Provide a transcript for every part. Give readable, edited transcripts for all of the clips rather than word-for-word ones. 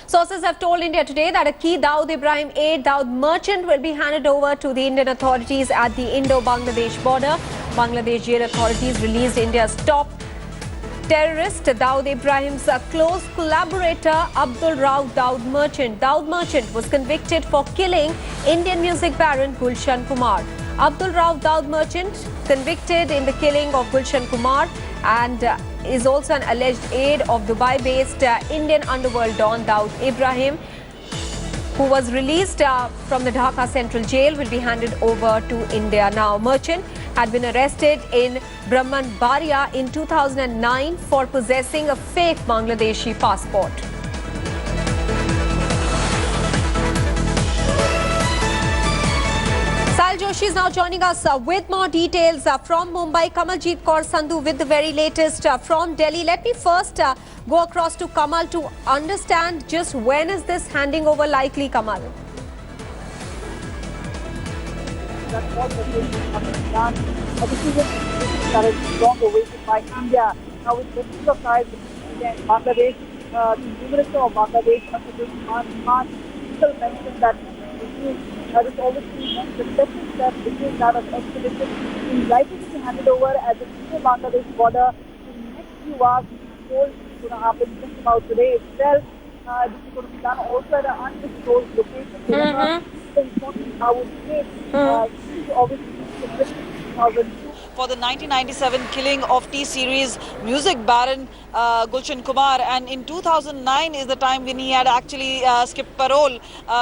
Sources have told India Today that a key Dawood Ibrahim aide, Dawood Merchant, will be handed over to the Indian authorities at the Indo Bangladesh border. Bangladesh jail authorities released India's top terrorist, Dawood Ibrahim's close collaborator, Abdur Rauf Daud Merchant. Dawood Merchant was convicted for killing Indian music baron Gulshan Kumar. Abdur Rauf Daud Merchant, convicted in the killing of Gulshan Kumar, and is also an alleged aide of Dubai-based Indian underworld don Dawood Ibrahim, who was released from the Dhaka Central Jail, will be handed over to India now. Merchant had been arrested in Brahmanbaria in 2009 for possessing a fake Bangladeshi passport. Sahil Joshi is now joining us with more details from Mumbai. Kamaljeet Kaur Sandhu with the very latest from Delhi. Let me first go across to Kamal to understand just when is this handing over likely, Kamal? A decision that is long awaited by India. Now, with the of ties between India and Bangladesh, the Minister of Bangladesh, Abdur mentioned that there is obviously the second step between that of extradition is likely to be handed over at the Indo-Bangladesh border in the next few hours. This is going to happen just about today itself. This is going to be done also at an undisclosed location. The important I would say, obviously, for the 1997 killing of T-Series music baron Gulshan Kumar, and in 2009 is the time when he had actually skipped parole,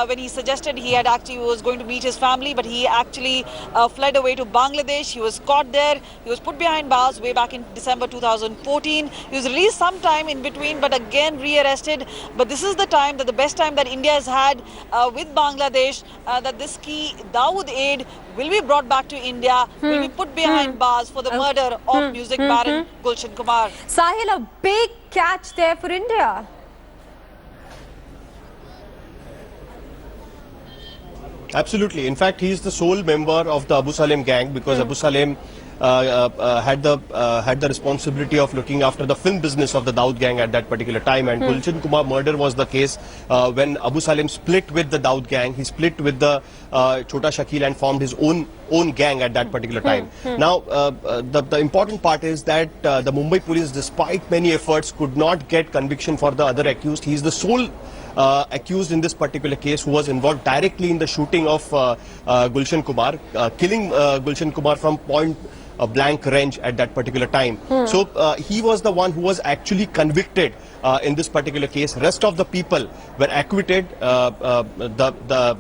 when he suggested he was going to meet his family, but he actually fled away to Bangladesh. He was caught there. He was put behind bars way back in December 2014. He was released sometime in between, but again rearrested. But this is the time, that the best time that India has had with Bangladesh, that this key Dawood aide will be brought back to India, will be put behind bars for the murder of music baron Gulshan Kumar. Sahil, a big catch there for India. Absolutely. In fact, he is the sole member of the Abu Salem gang, because Abu Salem had the responsibility of looking after the film business of the Dawood gang at that particular time. And Gulshan Kumar murder was the case when Abu Salem split with the Dawood gang. He split with the Chota Shakil and formed his own gang at that particular time. Now, the important part is that the Mumbai police, despite many efforts, could not get conviction for the other accused. He is the sole accused in this particular case who was involved directly in the shooting of Gulshan Kumar, killing Gulshan Kumar from point blank range at that particular time. So he was the one who was actually convicted in this particular case. Rest of the people were acquitted. The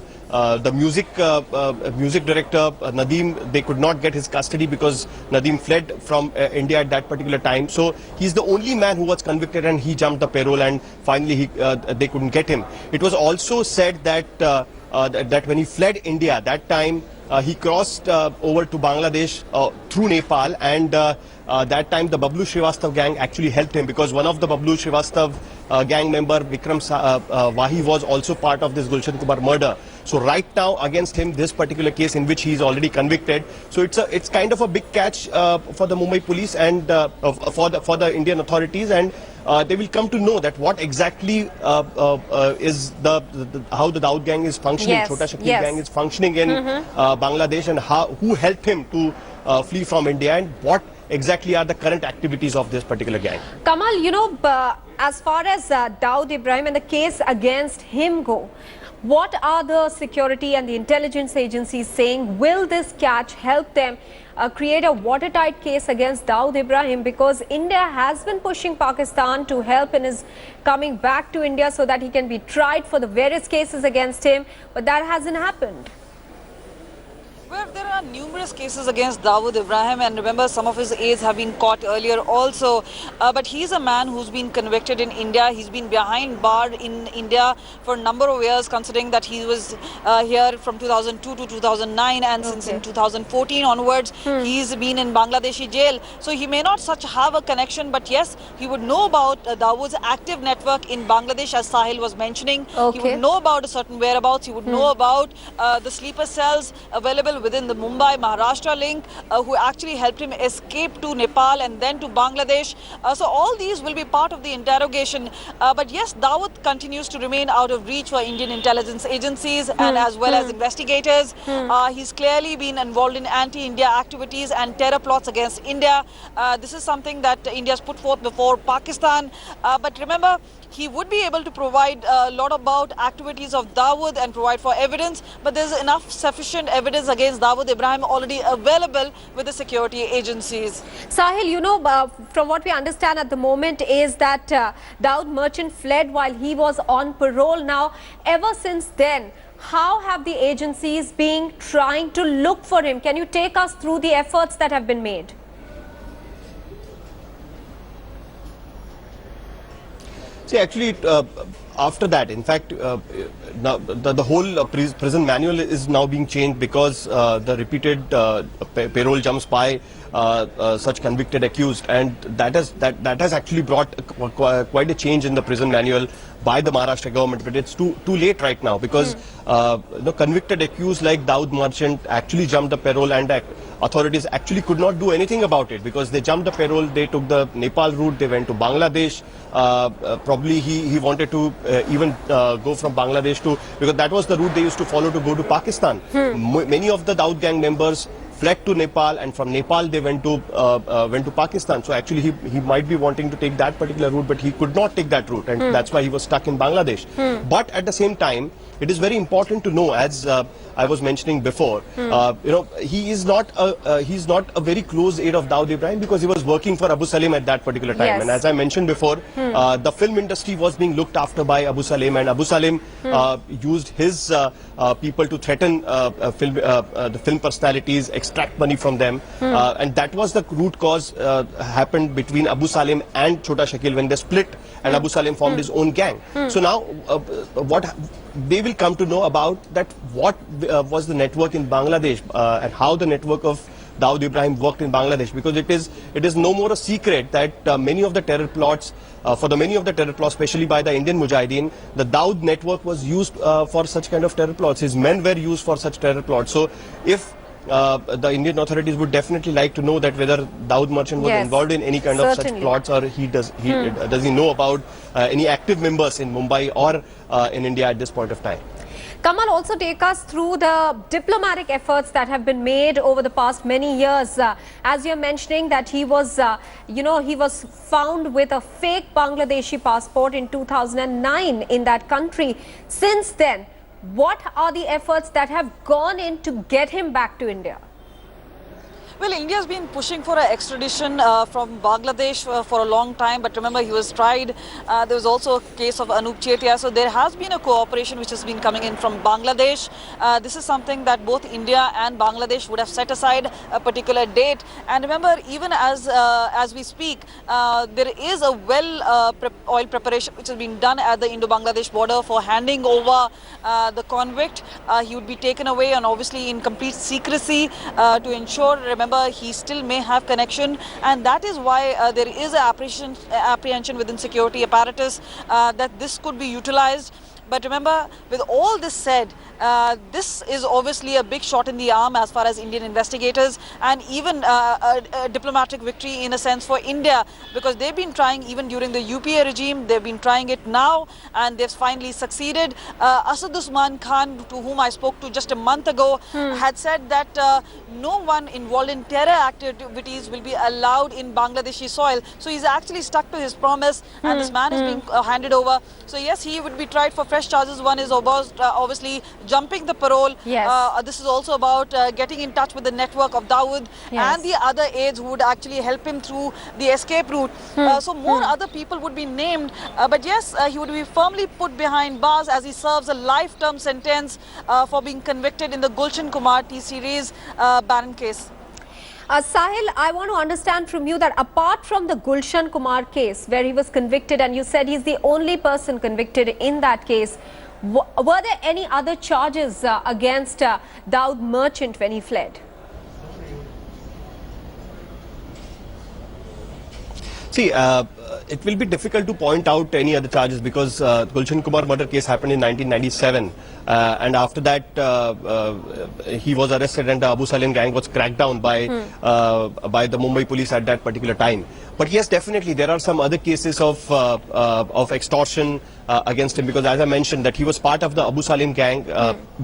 music director Nadeem, they could not get his custody because Nadeem fled from India at that particular time. So he's the only man who was convicted, and he jumped the parole, and finally they couldn't get him. It was also said that that when he fled India, that time he crossed over to Bangladesh through Nepal, and that time the Bablu Srivastav gang actually helped him, because one of the Bablu Srivastav gang member, Vikram Wahi, was also part of this Gulshan Kumar murder. So right now against him, this particular case in which he is already convicted. So it's kind of a big catch for the Mumbai police and for the Indian authorities, and they will come to know that what exactly is how the Dawood gang is functioning, Chota Shakil gang is functioning in Bangladesh, and who helped him to flee from India, and what exactly are the current activities of this particular gang. Kamal, you know, as far as Dawood Ibrahim and the case against him go, what are the security and the intelligence agencies saying? Will this catch help them create a watertight case against Dawood Ibrahim? Because India has been pushing Pakistan to help in his coming back to India so that he can be tried for the various cases against him, but that hasn't happened. Well, there are numerous cases against Dawood Ibrahim, and remember, some of his aides have been caught earlier also. But he's a man who's been convicted in India. He's been behind bar in India for a number of years, considering that he was here from 2002 to 2009, and since in 2014 onwards, he's been in Bangladeshi jail. So he may not have a connection, but yes, he would know about Dawood's active network in Bangladesh, as Sahil was mentioning. He would know about a certain whereabouts. He would know about the sleeper cells available within the Mumbai Maharashtra link, who actually helped him escape to Nepal and then to Bangladesh. So all these will be part of the interrogation. But yes, Dawood continues to remain out of reach for Indian intelligence agencies and as well as investigators. He's clearly been involved in anti-India activities and terror plots against India. This is something that India's put forth before Pakistan. But remember, he would be able to provide a lot about activities of Dawood and provide for evidence, but there's enough sufficient evidence against Dawood Ibrahim already available with the security agencies. Sahil, you know, from what we understand at the moment is that Dawood Merchant fled while he was on parole. Now, ever since then, how have the agencies been trying to look for him? Can you take us through the efforts that have been made? See, actually, after that, in fact, now the whole prison manual is now being changed because the repeated payroll jumps by such convicted accused, and that has actually brought quite a change in the prison manual by the Maharashtra government. But it's too late right now because the convicted accused like Dawood Merchant actually jumped the parole, and authorities actually could not do anything about it because they jumped the parole. They took the Nepal route. They went to Bangladesh. Probably he wanted to even go from Bangladesh to, because that was the route they used to follow to go to Pakistan. Many of the Dawood gang members fled to Nepal, and from Nepal they went to Pakistan. So actually he might be wanting to take that particular route, but he could not take that route, and that's why he was stuck in Bangladesh. But at the same time, it is very important to know, as I was mentioning before, you know, he's not a very close aide of Dawood Ibrahim because he was working for Abu Salim at that particular time. Yes. And as I mentioned before, the film industry was being looked after by Abu Salim, and Abu Salim used his people to threaten the film personalities, extract money from them, and that was the root cause happened between Abu Salim and Chota Shakil when they split, and Abu Salim formed his own gang. So now what they will come to know about that, what was the network in Bangladesh and how the network of Dawood Ibrahim worked in Bangladesh, because it is no more a secret that many of the terror plots, especially by the Indian Mujahideen, the Dawood network was used for such kind of terror plots. His men were used for such terror plots. So if the Indian authorities would definitely like to know that whether Dawood Merchant was involved in any kind of such plots, or does he know about any active members in Mumbai or in India at this point of time. Kamal, also take us through the diplomatic efforts that have been made over the past many years. As you're mentioning that he was, he was found with a fake Bangladeshi passport in 2009 in that country. Since then, what are the efforts that have gone in to get him back to India? Well, India has been pushing for an extradition from Bangladesh for a long time, but remember, he was tried. There was also a case of Anup Chetia, so there has been a cooperation which has been coming in from Bangladesh. This is something that both India and Bangladesh would have set aside a particular date. And remember, even as we speak, there is a oil preparation which has been done at the Indo Bangladesh border for handing over the convict. He would be taken away, and obviously in complete secrecy to ensure, remember, he still may have connection, and that is why there is an apprehension within security apparatus that this could be utilized. But remember, with all this said, this is obviously a big shot in the arm as far as Indian investigators, and even a diplomatic victory in a sense for India, because they've been trying even during the UPA regime, they've been trying it now, and they've finally succeeded. Asaduzzaman Khan, to whom I spoke to just a month ago, had said that no one involved in terror activities will be allowed in Bangladeshi soil. So he's actually stuck to his promise, and this man is being handed over. So yes, he would be tried for fresh charges. One is obviously jumping the parole. Yes. This is also about getting in touch with the network of Dawood and the other aides who would actually help him through the escape route. So more other people would be named. But yes, he would be firmly put behind bars as he serves a life-term sentence for being convicted in the Gulshan Kumar T-series Baron case. Sahil, I want to understand from you that apart from the Gulshan Kumar case where he was convicted, and you said he's the only person convicted in that case, were there any other charges against Dawood Merchant when he fled? See, it will be difficult to point out any other charges because Gulshan Kumar murder case happened in 1997, and after that he was arrested and the Abu Salim gang was cracked down by the Mumbai police at that particular time. But yes, definitely there are some other cases of extortion against him, because as I mentioned that he was part of the Abu Salim gang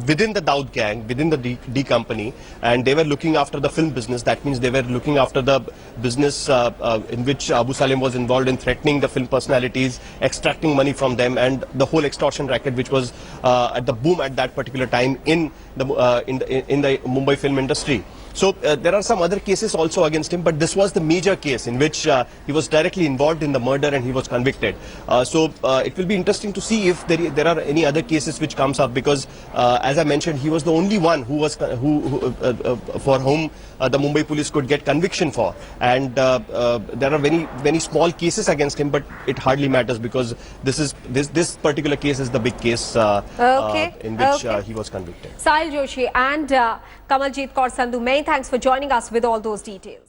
within the Dawood gang, within the D company, and they were looking after the film business. That means they were looking after the business in which Abu Salim was involved in threatening the film personalities, extracting money from them, and the whole extortion racket which was at the boom at that particular time in the Mumbai film industry. So there are some other cases also against him, but this was the major case in which he was directly involved in the murder and he was convicted. So it will be interesting to see if there are any other cases which comes up, because as I mentioned, he was the only one who was for whom the Mumbai police could get conviction for, and there are very small cases against him, but it hardly matters because this particular case is the big case in which he was convicted. Sahil Joshi and Kamaljeet Kaur Sandhu, many thanks for joining us with all those details.